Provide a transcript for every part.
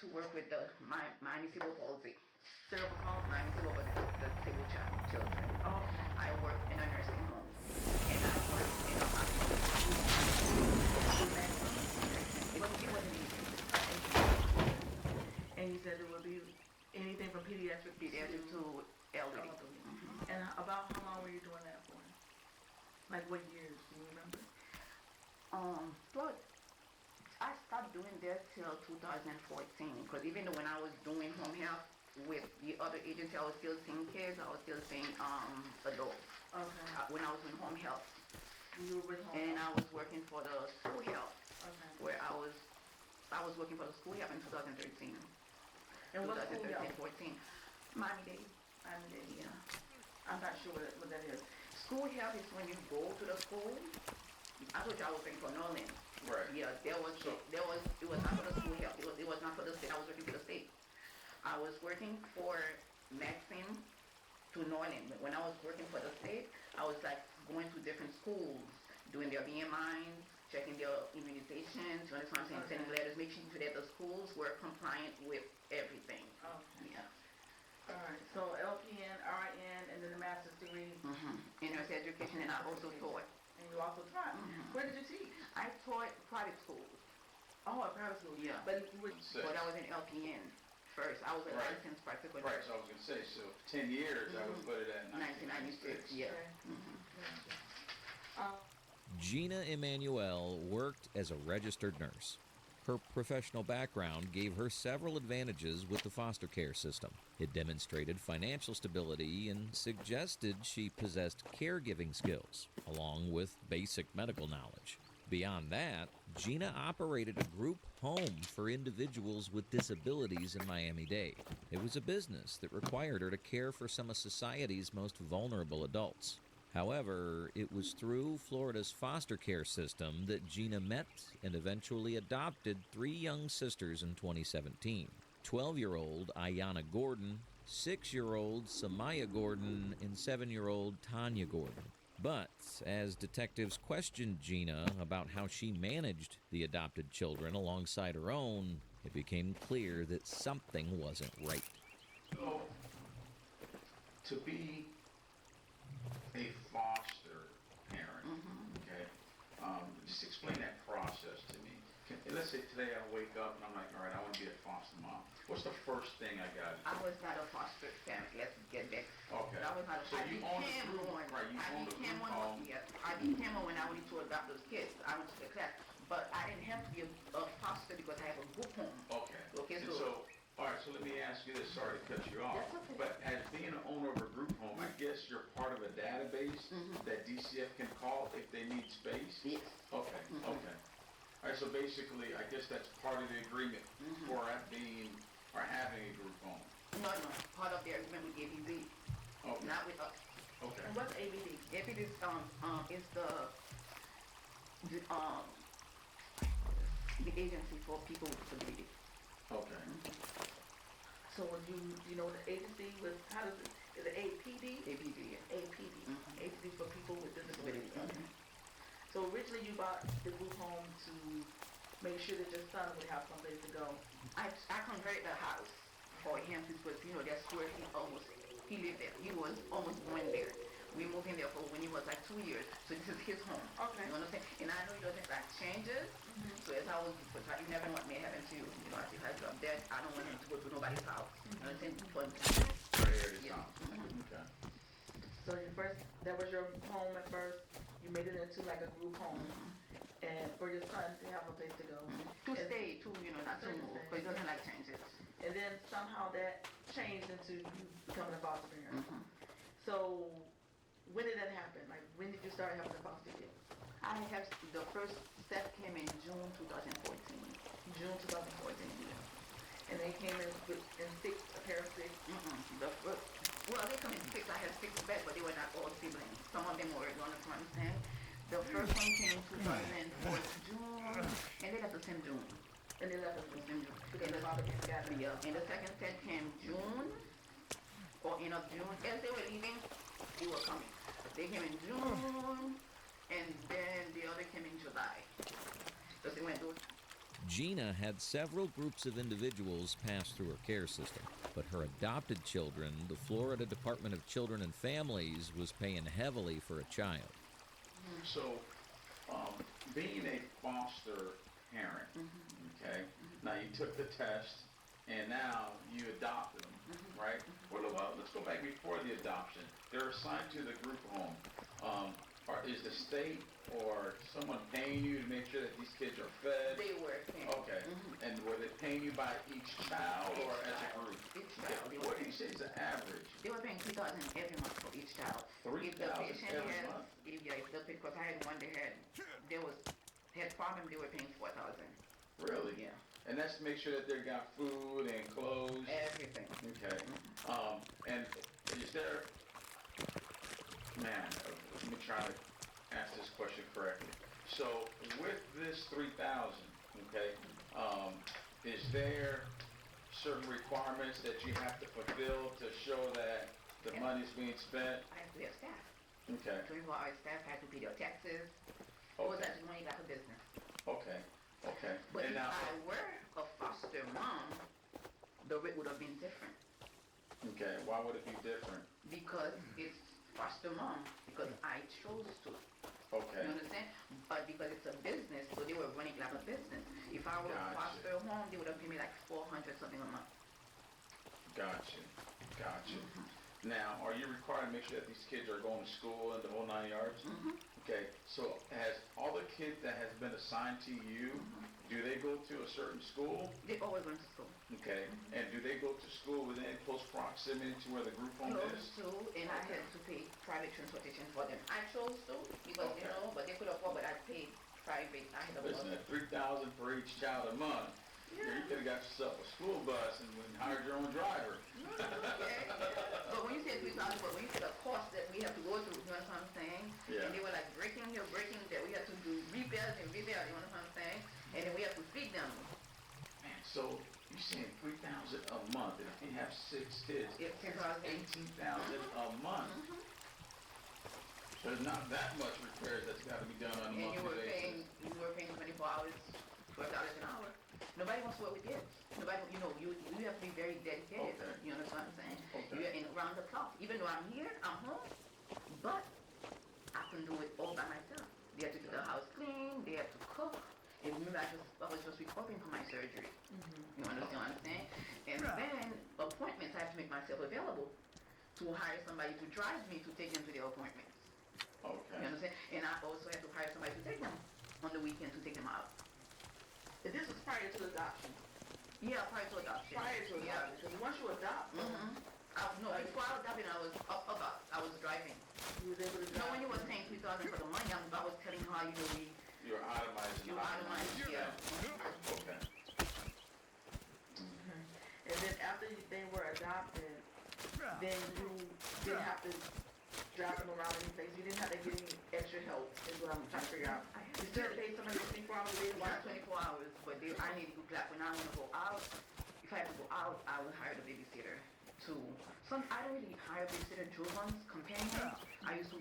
to work with the my cerebral palsy. Cerebral palsy? My cerebral palsy, the disabled children. Okay. I work in a nursing home, and I work in a hospital. It wasn't easy. And you said it would be anything from pediatric Pediatric to elderly. And about how long were you doing that for? Like what years? Do you remember? But I stopped doing that till 2014, because even when I was doing home health with the other agency, I was still seeing kids, I was still seeing adults. Okay. When I was in home health. You were with home And health? I was working for the school health, Okay. where I was working for the school health in 2013. And what school 2013, health? 14. Miami-Dade. Miami-Dade. Yeah. I'm not sure what that is. School health is when you go to the school. I told you I was working for Norland. Right. Yeah, it was not for the school health. It was not for the state. I was working for the state. I was working for Maxine to Norland. When I was working for the state, I was like going to different schools, doing their BMIs, checking their immunizations, you understand what I'm saying, sending letters, making sure that the schools were compliant with everything. Okay. Yeah. All right. So LPN, RN, and then the master's degree. In nurse education, and I also taught. And you also taught. Where did you teach? I taught private schools. Oh, at private school. Yeah. But you would. But I was in LPN first. I was a Right. licensed practical Right, nurse. so I was gonna say, so 10 years, I would put it at 1996. Yeah. Okay. Gina Emanuel worked as a registered nurse. Her professional background gave her several advantages with the foster care system. It demonstrated financial stability and suggested she possessed caregiving skills, along with basic medical knowledge. Beyond that, Gina operated a group home for individuals with disabilities in Miami-Dade. It was a business that required her to care for some of society's most vulnerable adults. However, it was through Florida's foster care system that Gina met and eventually adopted 3 young sisters in 2017. 12-year-old Ayana Gordon, 6-year-old Samaya Gordon, and 7-year-old Tanya Gordon. But as detectives questioned Gina about how she managed the adopted children alongside her own, it became clear that something wasn't right. So, to be a foster parent, okay, just explain that process to me. Let's say today I wake up and I'm like, all right, I want to be a foster mom. What's the first thing I got to do? I was not a foster parent. Let's get back. Okay. I was not a So you own the group, one. right, you I own the became group one. home. Yes, I became one when I went to adopt those kids. I went to the class, but I didn't have to be a foster because I have a group home. Okay. Okay, And so all right, so let me ask you this, sorry to cut you off. That's okay. But as being an owner of a group home, I guess you're part of a database that DCF can call if they need space? yes. Okay, okay. All right, so basically, I guess that's part of the agreement for having a group home. No, part of the agreement with ABD, Okay, not with us. okay. And what's ABD? ABD is the agency for people with disabilities. Okay. So when you know the agency was, how does it, is it APD? ABD, yes. APD, Agency for People with Disabilities. Mhm. Okay. So originally you bought the group home to make sure that your son would have someplace to go. I converted the house for him because, that's where he lived there. He was almost born there. We moved in there for when he was like 2 years. So this is his home. Okay. You understand? And I know he doesn't like changes. So as I was, because you never know what may happen to you. If I drop dead, I don't want him to go to nobody's house. You understand? But, Right here, yeah. Okay. So that was your home at first, you made it into like a group home, and for your son to have a place to go. To And- stay, not to move, because he doesn't like changes. And then somehow that changed into you becoming a foster parent. So when did that happen? Like when did you start having a foster kid? I have, the first step came in June 2014. June 2014. And they came in a pair of 6. They come in 6. I had 6 beds, but they were not all siblings. Some of them were, you understand? The first one came 2004 June, and they left the same June. And they left us The same June. because the father came together. Yeah, and the second set came June, or end of June. As they were leaving, they were coming. They came in June, and then the other came in July. Because they went to Gina had several groups of individuals pass through her care system, but her adopted children, the Florida Department of Children and Families was paying heavily for a child. So, being a foster parent, okay, now you took the test, and now you adopted them, right? Well, let's go back before the adoption. They're assigned to the group home. Is the state or someone paying you to make sure that these kids are fed? They were paying. Okay. And were they paying you by each child or Each as a child. group? Each child. They were What do you paying. say is the average? They were paying 2,000 every month for each child. If the 3,000 patient every has, month? if the because I had one that had problem, they were paying 4,000. Really? Yeah, And that's to make sure that they got food and clothes. everything. Okay. And is there, man, let me try to ask this question correctly. So with this 3,000, okay, is there certain requirements that you have to fulfill to show that the Yeah. money's being spent? I have to have staff. Okay, 24-hour staff had to pay their taxes. It was okay, actually money like a business. okay, okay. But And if now, I were a foster mom, the rate would have been different okay, why would it be different? because it's foster mom, because I chose to. Okay, You understand? But because it's a business, so they were running like a business. If I were a Gotcha. foster home, they would have paid me like 400 something a month. gotcha, gotcha. Now, are you required to make sure that these kids are going to school and the whole 9 yards? Okay, so has all the kids that has been assigned to you, do they go to a certain school? They always went to school. Okay, and do they go to school within close proximity to where the group home Close is? to, and I had to pay private transportation for them. I chose to because, Okay. but they could afford, but I paid private. I had a Listen, bus. at 3,000 for each child a month, you could have got yourself a school bus and hired your own driver. Okay. But when you say 3,000, but when you say the cost that we have to go through, you know what I'm saying? Yeah. And they were like breaking here, breaking there. We had to do repairs and repairs, you know what I'm saying? And then we have to feed them. Man, so you're saying 3,000 a month, and if you have 6 kids, It's that's 18,000 a month. There's not that much repairs that's got to be done on a And monthly basis. you were paying 24 hours, $12 an hour. Nobody wants to work with kids. Nobody, you have to be very dedicated. Okay. You understand what I'm saying? Okay. You're in around the clock. Even though I'm here, I'm home, but I can do it all by myself. They have to keep the house clean. They have to cook. And remember, I was just recovering from my surgery. You understand what I'm saying? And then appointments, I have to make myself available to hire somebody to drive me to take them to their appointments. Okay. You understand? And I also have to hire somebody to take them on the weekend to take them out. And this was prior to adoption. Yeah, prior to adoption. Prior to Yeah. adoption, because once you adopt, No, before I was adopting, I was I was driving. you was able to You drive. know, when you were paying 3,000 for the money, I was telling you how You're itemizing. you itemize, yeah. Okay. And then after they were adopted, then you didn't have to drive them around any place. You didn't have to get any extra help, is what I'm trying to figure out. You still had to pay somebody 24 hours a day to One watch them. 24 hours, but I need to like when I want to go out. If I have to go out, I will hire the babysitter. I don't really hire babysitter, children's companions. I used to.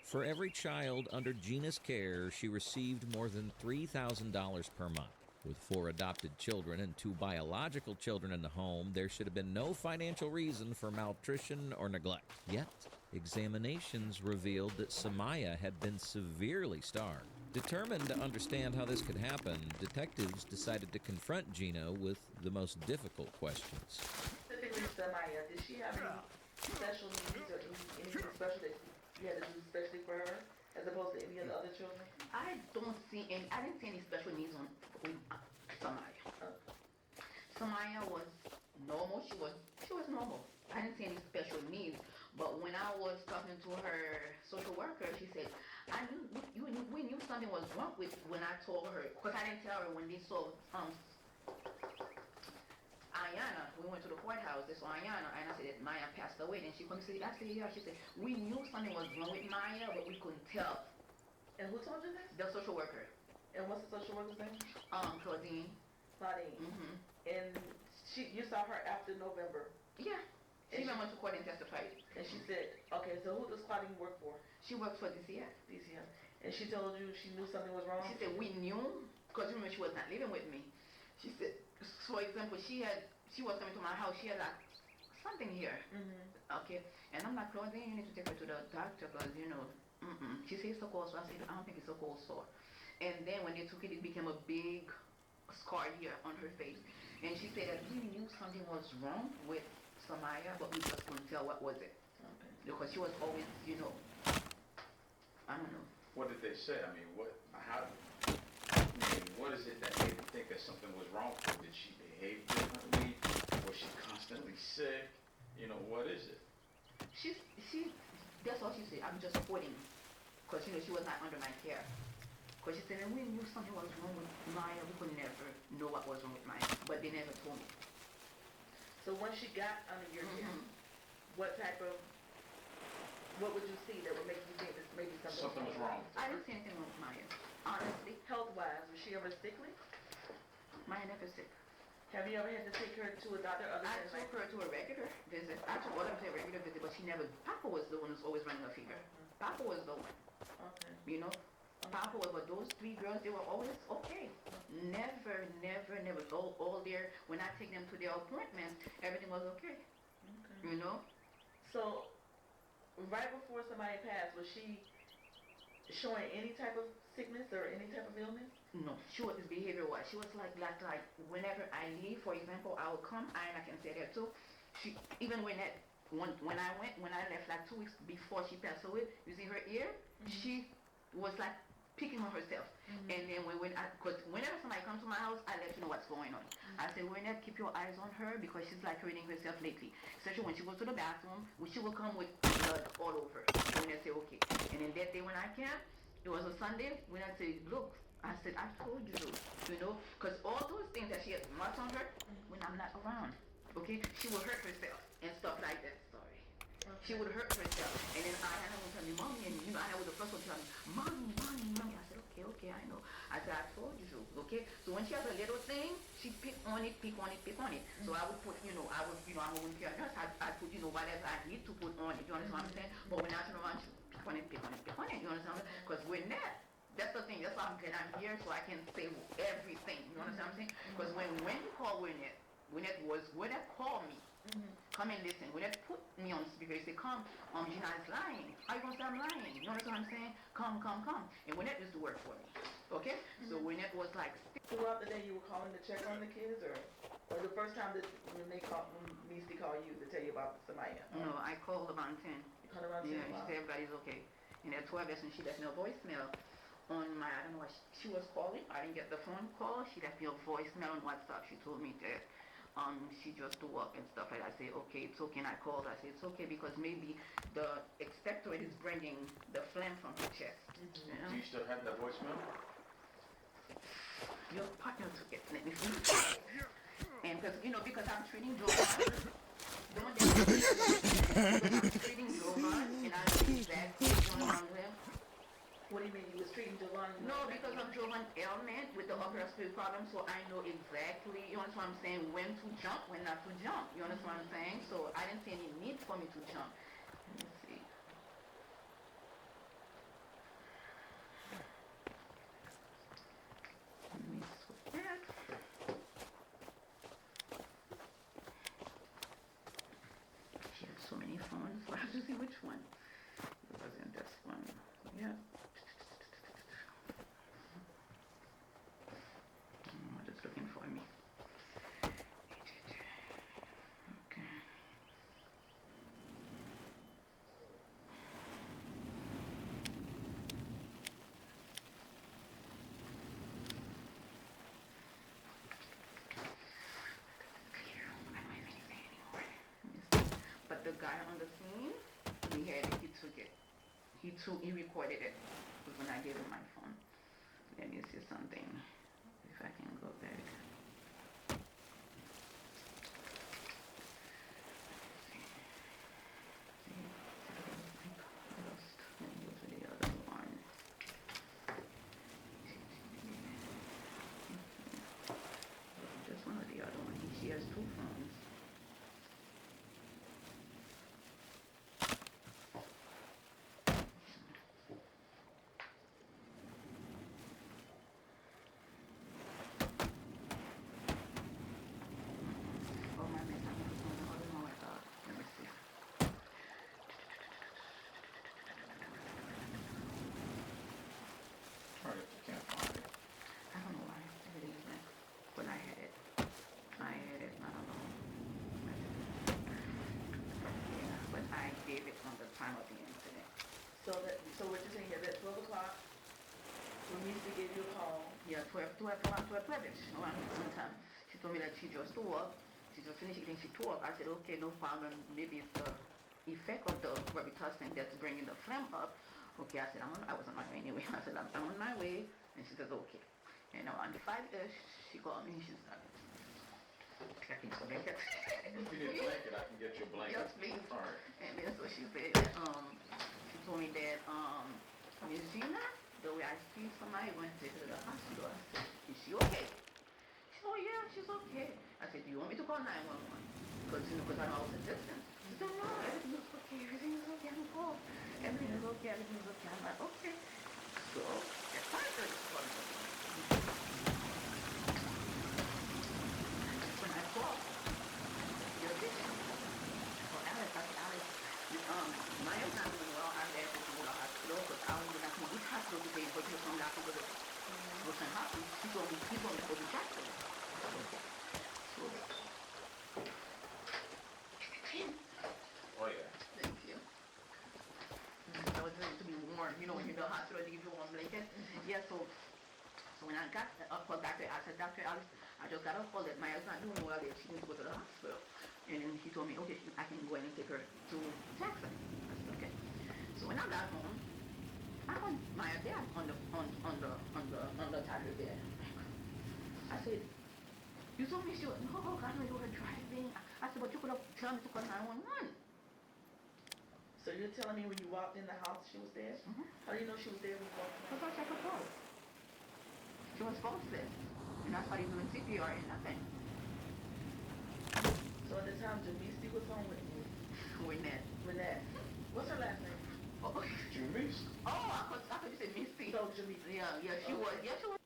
For every child under Gina's care, she received more than $3,000 per month. With 4 adopted children and 2 biological children in the home, there should have been no financial reason for malnutrition or neglect. Yet, examinations revealed that Samaya had been severely starved. Determined to understand how this could happen, detectives decided to confront Gina with the most difficult questions. Specifically, Samaya, did she have any special needs or anything special that you had to do especially for her, as opposed to any of the other children? I didn't see any special needs with Samaya. Samaya was normal. She was normal. I didn't see any special needs. But when I was talking to her social worker, she said, we knew something was wrong with when I told her, because I didn't tell her when they saw Ayana. We went to the courthouse, they saw Ayana, and I said that Maya passed away. And she came and said, I said, yeah. She said, we knew something was wrong with Maya, but we couldn't tell. And who told you this? The social worker, And what's the social worker's name? Claudine. Claudine. Mm-hmm. And you saw her after November. Yeah. She even went to court and testified. And she said, okay, so who does Claudine work for? She works for DCF. DCF. And she told you she knew something was wrong? She said, we knew because remember she was not living with me. She said, for example, she was coming to my house. She had like something here. Okay, and I'm like, Claudine, you need to take her to the doctor because you know. She said it's a cold sore. I said I don't think it's a cold sore. And then when they took it, it became a big scar here on her face. And she said that we knew something was wrong with Samaya, but we just couldn't tell what was it Okay. because she was always, you know, I don't know. What did they say? I mean, what is it that made them think that something was wrong with her? Did she behave differently? Was she constantly sick? You know, what is it? She, that's all she said. I'm just quitting. Because, you know, she was not under my care. Because she said, and we knew something was wrong with Maya. We could never know what was wrong with Maya. But they never told me. So once she got under your care, what would you see that would make you think that maybe Something was wrong. I didn't see anything wrong with Maya. Honestly, Health-wise, was she ever sickly? Maya never sick. Have you ever had to take her to a doctor other I than took her to a regular visit. I took all of them to a regular visit, but she never. Papa was the one who's always running a fever. Papa was the one. Okay. You know, Papa was. But those three girls, they were always okay. Never all there. When I take them to their appointments, everything was okay. Okay. You know. So, right before somebody passed, was she showing any type of sickness or any type of illness? No, she was behavior-wise. She was like whenever I leave, for example, I will come, and I can say that too. She even when I left like 2 weeks before she passed away, you see her ear, she was like picking on herself. And then because whenever somebody comes to my house, I let you know what's going on. I say, Wynette, keep your eyes on her because she's like hurting herself lately. Especially when she goes to the bathroom, she will come with blood all over. Wynette say, okay. And then that day when I came, it was a Sunday, Wynette say, look, I said, I told you know, because all those things that she has marks on her, when I'm not around, okay, she will hurt herself and stuff like that. Sorry. Okay. She would hurt herself. And then I would tell me, Mommy, and you know, I was the first one to tell me, Mommy. I said, okay, I know. I said, I told you, okay? So when she has a little thing, she pick on it. So I would put, I'm a wound care nurse, I put, whatever I need to put on it, you understand what I'm saying? But when I turn around, she pick on it, you understand what I'm saying? Because we're not. That's the thing. That's why I'm glad I'm here so I can say everything. You understand what I'm saying? Because when you call Wynette called me. Come and listen. Wynette put me on speaker. He said, come, Gina is lying. How you gonna say I'm lying? You understand what I'm saying? Come. And Wynette used to work for me. Okay? So Wynette was like, Throughout the day, you were calling to check on the kids, or the first time that when Misty called you to tell you about Samaya? no, I called around 10. You called around 10 Yeah, she o'clock? said everybody's okay. And at 12, that's when she left me a voicemail on my, I don't know what she was calling. I didn't get the phone call. She left me a voicemail on WhatsApp. She told me that she just do work and stuff like that. I say, okay, it's okay. And I called. I said, it's okay because maybe the expectorate is bringing the phlegm from her chest. You know? Do you still have that voicemail? Your partner took it. Let me see. And because I'm treating Jovan. I'm treating Jovan, and I know exactly what's going on with him. What do you mean? You was treating Jovan? No, because of Jovan's ailment with the upper respiratory problem, so I know exactly, you understand what I'm saying, when to jump, when not to jump. You understand what I'm saying? So I didn't see any need for me to jump. Let me see. Let me switch back. She has so many phones, so I have to see which one. It wasn't this one. Yeah. Just looking for me. Okay. But the guy on the scene, he took it. He recorded it when I gave him my phone. Let me see something. If I can go back. Just one or the other one. She has two phones. time of the incident. So what you're saying is at 12 o'clock, when Missy gave you a call, Yeah, 12-ish, one time. She told me that she just threw up. She just finished eating, she threw up. I said, okay, no problem. Maybe it's the effect of the Robitussin that's bringing the phlegm up. Okay, I said, I was on my way anyway. I said, I'm on my way. And she says, okay. And on the 5-ish, she called me. She's like, checking the blanket. If you need a blanket, I can get you a blanket. Yes, please. All right. And then so she said, she told me that, Miss Gina, the way I see somebody went to the hospital. I said, is she okay? She said, oh yeah, she's okay. I said, do you want me to call 911? Because I know I was a distance. She said, no, everything is okay, everything is okay, I'm cool. Everything is okay, everything is okay. I'm like, okay. So, at 5:30, she called me. When I called, your bitch. Well, Alex, I said, Alex, Maya's not doing well. I'm there to go to the hospital because I don't even know which hospital to take, but you're from the hospital to Wilson Hospital. She told me to go to Jackson. So, Oh, yeah. thank you. I was ready to be warm. You know, when you're in the hospital, they give you a warm blanket. Yeah, so when I got up for Dr. I said, Dr. Alice, I just got a call that Maya's not doing well, that she needs to go to the hospital. And then he told me, okay, I can go in and take her to Jackson. I said, okay. So when I got home, I found Maya there on the toddler bed. I said, you told me she was, no, God, you were driving. I said, but you could have told me to call 911. so you're telling me when you walked in the house she was there? Mhm. How do you know she was there when you walked in? Because I checked her pulse. She was pulseless. And that's why they doing CPR and nothing. So at the time, Jamisi was home with you. With that. What's her last name? Oh, Jumis? I thought you said Missy. No, Jamisi. Yeah, she was. Yeah, she was.